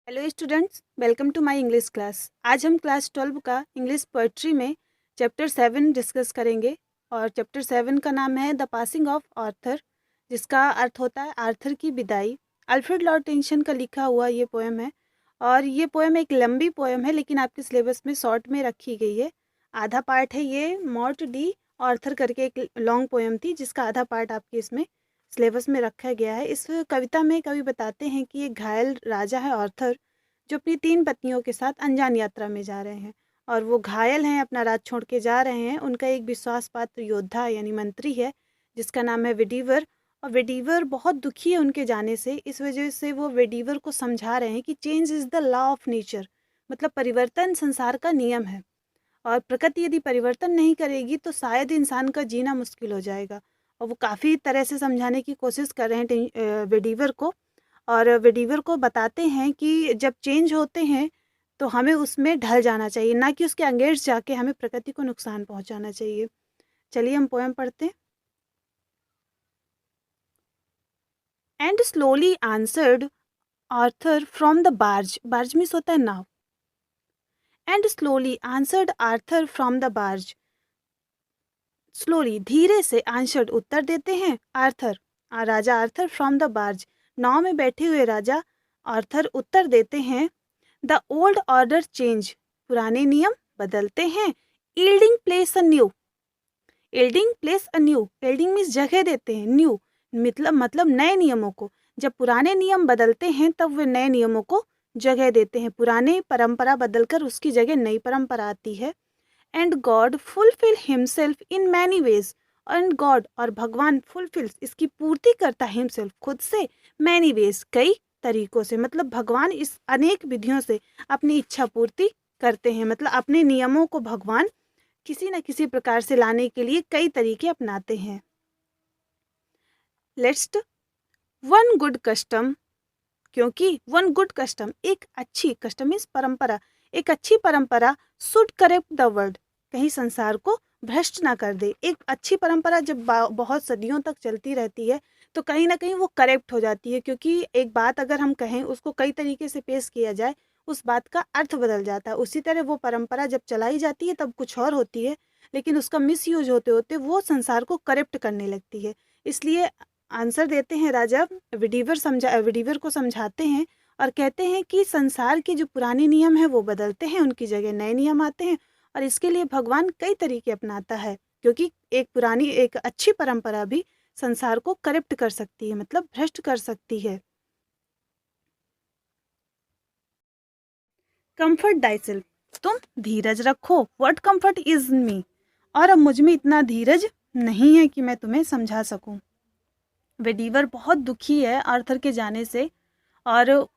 Hello students, welcome to my English class. आज हम class 12 का इंग्लिश पोएट्री में चैप्टर 7 डिस्कस करेंगे और चैप्टर 7 का नाम है द पासिंग ऑफ आर्थर, जिसका अर्थ होता है आर्थर की विदाई। अल्फ्रेड लॉर्ड टेंशन का लिखा हुआ ये पोएम है और ये पोएम एक लंबी पोएम है, लेकिन आपके सिलेबस में शॉर्ट में रखी गई है। आधा पार्ट है ये मॉर्ट डी आर्थर करके एक लॉन्ग पोएम थी, जिसका आधा पार्ट आपके इसमें सिलेबस में रखा गया है। इस कविता में कवि बताते हैं कि एक घायल राजा है आर्थर, जो अपनी 3 पत्नियों के साथ अनजान यात्रा में जा रहे हैं और वो घायल हैं, अपना राज छोड़ के जा रहे हैं। उनका एक विश्वास पात्र योद्धा यानी मंत्री है, जिसका नाम है वेडीवर, और वेडीवर बहुत दुखी है उनके जाने से। इस वजह से वो वेडीवर को समझा रहे हैं कि change is the law of nature, मतलब परिवर्तन संसार का नियम है और प्रकृति यदि परिवर्तन नहीं करेगी तो शायद इंसान का जीना मुश्किल हो जाएगा। और वो काफ़ी तरह से समझाने की कोशिश कर रहे हैं वेडीवर को, और वेडीवर को बताते हैं कि जब चेंज होते हैं तो हमें उसमें ढल जाना चाहिए, ना कि उसके अगेंस्ट जाके हमें प्रकृति को नुकसान पहुंचाना चाहिए। चलिए हम पोएम पढ़ते हैं। And slowly answered Arthur from the barge, barge means होता है नाव। And slowly answered Arthur from the barge, slowly धीरे से आंसर्ड उत्तर देते हैं आर्थर, राजा आर्थर फ्रॉम द बार्ज, नाव में बैठे हुए राजा आर्थर उत्तर देते हैं। द ओल्ड ऑर्डर चेंज, पुराने नियम बदलते हैं। Yielding place a new, yielding place a new, yielding means जगह देते हैं, न्यू मतलब नए नियमों को। जब पुराने नियम बदलते हैं तब वे नए नियमों को जगह देते हैं। पुराने परंपरा बदलकर उसकी जगह नई परंपरा आती है। And God fulfil himself in many ways, and God और भगवान फुलफिल्स इसकी पूर्ति करता है हिमसेल्फ खुद से, मैनी वेज कई तरीकों से, मतलब भगवान इस अनेक विधियों से अपनी इच्छा पूर्ति करते हैं। मतलब अपने नियमों को भगवान किसी न किसी प्रकार से लाने के लिए कई तरीके अपनाते हैं। लेट्स वन गुड कस्टम, क्योंकि वन गुड कस्टम एक अच्छी, कस्टम मीन्स परंपरा, एक अच्छी परंपरा शुड करेक्ट द वर्ल्ड, कहीं संसार को भ्रष्ट ना कर दे। एक अच्छी परंपरा जब बहुत सदियों तक चलती रहती है तो कहीं ना कहीं वो करेक्ट हो जाती है, क्योंकि एक बात अगर हम कहें उसको कई तरीके से पेश किया जाए उस बात का अर्थ बदल जाता है। उसी तरह वो परंपरा जब चलाई जाती है तब कुछ और होती है, लेकिन उसका मिसयूज होते होते वो संसार को करप्ट करने लगती है। इसलिए आंसर देते हैं राजा विडीवर को समझाते हैं और कहते हैं कि संसार के जो पुराने नियम हैं वो बदलते हैं, उनकी जगह नए नियम आते हैं और इसके लिए भगवान कई तरीके अपनाता है, क्योंकि एक अच्छी परंपरा भी संसार को करप्ट कर सकती है, मतलब भ्रष्ट कर सकती है। कंफर्ट दाइसेल्फ, तुम धीरज रखो। व्हाट कंफर्ट इज मी, और अब मुझ में इतना धीरज नहीं है कि मैं तुम्हें समझा सकूं। वेडीवर बहुत दुखी है आर्थर के जाने से और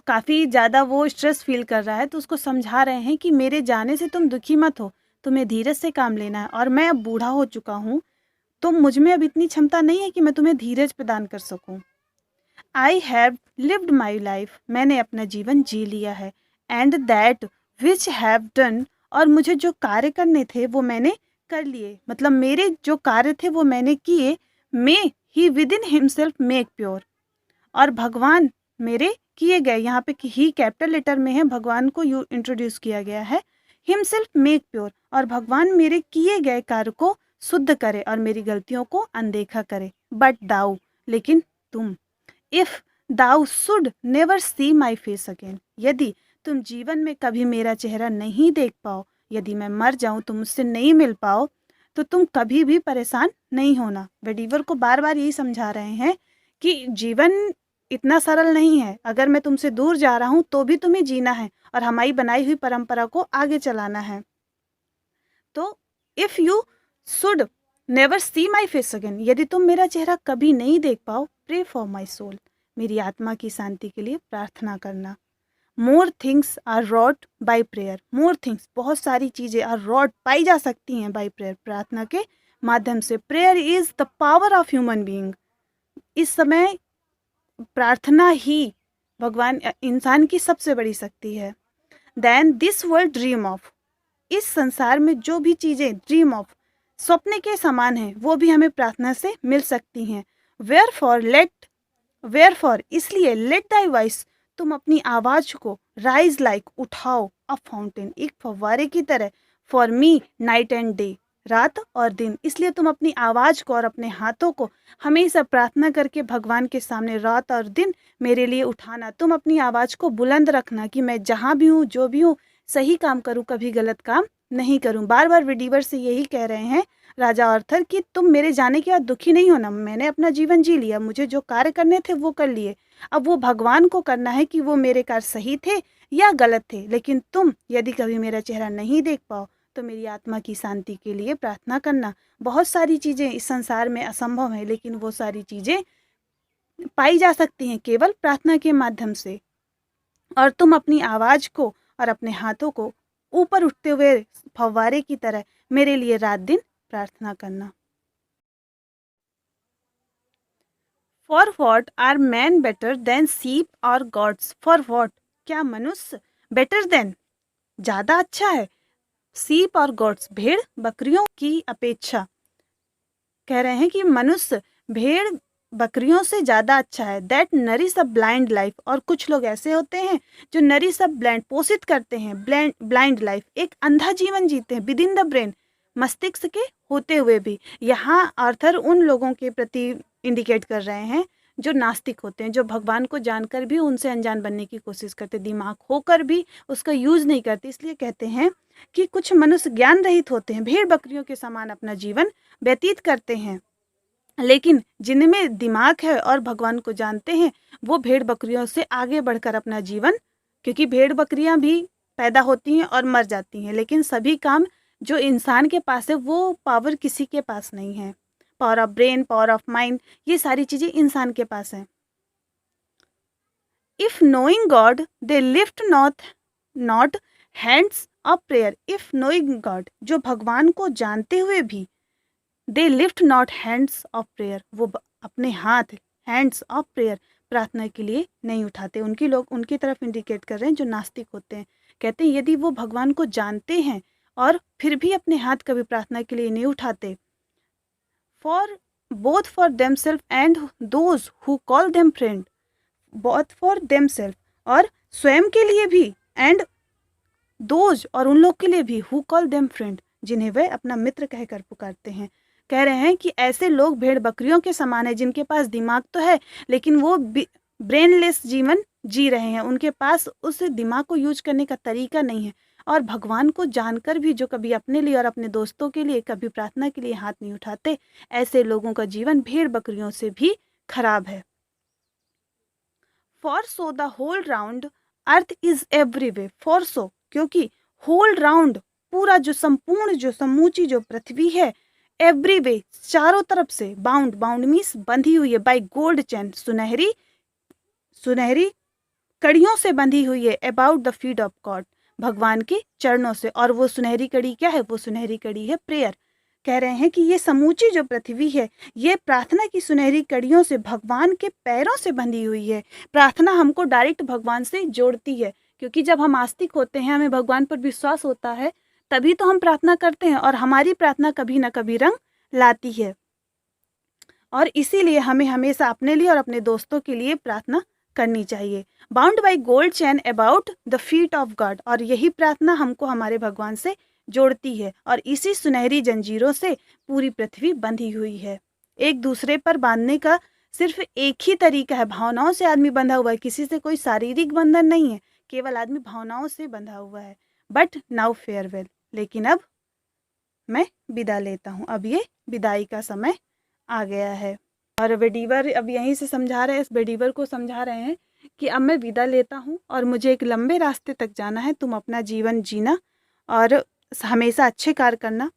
काफ़ी ज़्यादा वो स्ट्रेस फील कर रहा है, तो उसको समझा रहे हैं कि मेरे जाने से तुम दुखी मत हो, तुम्हें धीरज से काम लेना है और मैं अब बूढ़ा हो चुका हूँ, तो मुझ में अब इतनी क्षमता नहीं है कि मैं तुम्हें धीरज प्रदान कर सकूँ। I have lived my life, मैंने अपना जीवन जी लिया है। And that which have done, और मुझे जो कार्य करने थे वो मैंने कर लिए, मतलब मेरे जो कार्य थे वो मैंने किए। May he with in himself make pure, और भगवान मेरे किए गए, यहाँ पे ही कैपिटल लेटर में है, भगवान को यू इंट्रोड्यूस किया गया है। हिमसेल्फ मेक प्योर, और भगवान मेरे किए गए कार्य को शुद्ध करे और मेरी गलतियों को अनदेखा करे। बट दाऊ, लेकिन तुम, if Dau should never see my face again, यदि तुम जीवन में कभी मेरा चेहरा नहीं देख पाओ, यदि मैं मर जाऊं, तुम मुझसे नहीं मिल पाओ, तो तुम कभी भी परेशान नहीं होना। वेडीवर को बार बार यही समझा रहे हैं कि जीवन इतना सरल नहीं है, अगर मैं तुमसे दूर जा रहा हूँ तो भी तुम्हें जीना है और हमारी बनाई हुई परंपरा को आगे चलाना है। तो if you should never see my face again, यदि तुम मेरा चेहरा कभी नहीं देख पाओ, प्रे फॉर माई सोल, मेरी आत्मा की शांति के लिए प्रार्थना करना। More things are wrought by prayer, more things बहुत सारी चीज़ें आर रॉट पाई जा सकती हैं बाई प्रेयर, प्रार्थना के माध्यम से। Prayer is the power of human being, इस समय प्रार्थना ही भगवान इंसान की सबसे बड़ी शक्ति है। Then this world dream of, इस संसार में जो भी चीज़ें ड्रीम ऑफ सपने के समान हैं वो भी हमें प्रार्थना से मिल सकती हैं। वेयर फॉर इसलिए लेट दाई वॉइस, तुम अपनी आवाज़ को राइज लाइक उठाओ अ फाउंटेन, एक फव्वारे की तरह, for me night and day, रात और दिन। इसलिए तुम अपनी आवाज़ को और अपने हाथों को हमेशा प्रार्थना करके भगवान के सामने रात और दिन मेरे लिए उठाना। तुम अपनी आवाज़ को बुलंद रखना कि मैं जहाँ भी हूँ, जो भी हूँ, सही काम करूँ, कभी गलत काम नहीं करूँ। बार बार विडीवर से यही कह रहे हैं राजा आर्थर कि तुम मेरे जाने के बाद दुखी नहीं होना। मैंने अपना जीवन जी लिया, मुझे जो कार्य करने थे वो कर लिए। अब वो भगवान को करना है कि वो मेरे कार्य सही थे या गलत थे। लेकिन तुम यदि कभी मेरा चेहरा नहीं देख पाओ तो मेरी आत्मा की शांति के लिए प्रार्थना करना। बहुत सारी चीज़ें इस संसार में असंभव हैं, लेकिन वो सारी चीज़ें पाई जा सकती हैं केवल प्रार्थना के माध्यम से। और तुम अपनी आवाज़ को और अपने हाथों को ऊपर उठते हुए फव्वारे की तरह मेरे लिए रात दिन प्रार्थना करना। For what are man better than sheep और गॉड्स? फॉर वॉट, क्या मनुष्य बेटर देन, ज़्यादा अच्छा है, सीप और गॉड्स, भेड़ बकरियों की अपेक्षा? कह रहे हैं कि मनुष्य भेड़ बकरियों से ज़्यादा अच्छा है। That nourish a blind life, और कुछ लोग ऐसे होते हैं जो नरिश अ ब्लाइंड, पोषित करते हैं ब्लाइंड लाइफ, एक अंधा जीवन जीते हैं विद इन द ब्रेन, मस्तिष्क के होते हुए भी। यहाँ आर्थर उन लोगों के प्रति इंडिकेट कर रहे हैं जो नास्तिक होते हैं, जो भगवान को जानकर भी उनसे अनजान बनने की कोशिश करते, दिमाग होकर भी उसका यूज़ नहीं करते। इसलिए कहते हैं कि कुछ मनुष्य ज्ञान रहित होते हैं, भेड़ बकरियों के समान अपना जीवन व्यतीत करते हैं। लेकिन जिनमें दिमाग है और भगवान को जानते हैं, वो भेड़ बकरियों से आगे बढ़कर अपना जीवन, क्योंकि भेड़ बकरियां भी पैदा होती हैं और मर जाती हैं, लेकिन सभी काम जो इंसान के पास है वो पावर किसी के पास नहीं है। Power of brain, power of mind, ये सारी चीज़ें इंसान के पास हैं। If knowing God they lift not hands of prayer. If knowing God, जो भगवान को जानते हुए भी, they lift not hands of prayer, वो अपने हाथ, हैंड्स ऑफ प्रेयर, प्रार्थना के लिए नहीं उठाते। उनकी तरफ इंडिकेट कर रहे हैं जो नास्तिक होते हैं। कहते हैं यदि वो भगवान को जानते हैं और फिर भी अपने हाथ कभी प्रार्थना के लिए नहीं उठाते, for both for them self and those who call them friend, both for them self, और स्वयं के लिए भी, एंड दोज, और उन लोग के लिए भी, हु कॉल देम फ्रेंड, जिन्हें वे अपना मित्र कहकर पुकारते हैं। कह रहे हैं कि ऐसे लोग भेड़ बकरियों के समान है, जिनके पास दिमाग तो है लेकिन वो ब्रेनलेस जीवन जी रहे हैं, उनके पास उस दिमाग को यूज करने का तरीका नहीं है। और भगवान को जानकर भी जो कभी अपने लिए और अपने दोस्तों के लिए कभी प्रार्थना के लिए हाथ नहीं उठाते, ऐसे लोगों का जीवन भेड़ बकरियों से भी खराब है। For so the whole round earth is everyway. For so, क्योंकि, होल राउंड, पूरा, जो संपूर्ण, जो समूची जो पृथ्वी है, एवरीवे, चारों तरफ से, बाउंड, बाउंड मीन्स बंधी हुई है, बाय गोल्ड चैन, सुनहरी सुनहरी कड़ियों से बंधी हुई है, about the feet of God, भगवान के चरणों से। और वो सुनहरी कड़ी क्या है? वो सुनहरी कड़ी है प्रेयर। कह रहे हैं कि ये समूची जो पृथ्वी है, ये प्रार्थना की सुनहरी कड़ियों से, भगवान के पैरों से बंधी हुई है। प्रार्थना हमको डायरेक्ट भगवान से जोड़ती है, क्योंकि जब हम आस्तिक होते हैं, हमें भगवान पर विश्वास होता है, तभी तो हम प्रार्थना करते हैं, और हमारी प्रार्थना कभी ना कभी रंग लाती है। और इसीलिए हमें हमेशा अपने लिए और अपने दोस्तों के लिए प्रार्थना करनी चाहिए। Bound by gold chain about the feet of God, और यही प्रार्थना हमको हमारे भगवान से जोड़ती है, और इसी सुनहरी जंजीरों से पूरी पृथ्वी बंधी हुई है। एक दूसरे पर बांधने का सिर्फ एक ही तरीका है, भावनाओं से आदमी बंधा हुआ है, किसी से कोई शारीरिक बंधन नहीं है, केवल आदमी भावनाओं से बंधा हुआ है। बट नाउ फेयरवेल, लेकिन अब मैं विदा लेता हूँ, अब ये विदाई का समय आ गया है। और वेडीवर अब यहीं से समझा रहे हैं, इस वेडीवर को समझा रहे हैं कि अब मैं विदा लेता हूँ और मुझे एक लंबे रास्ते तक जाना है, तुम अपना जीवन जीना और हमेशा अच्छे कार्य करना।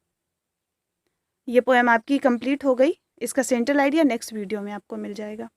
ये पोएम आपकी कंप्लीट हो गई। इसका सेंट्रल आइडिया नेक्स्ट वीडियो में आपको मिल जाएगा।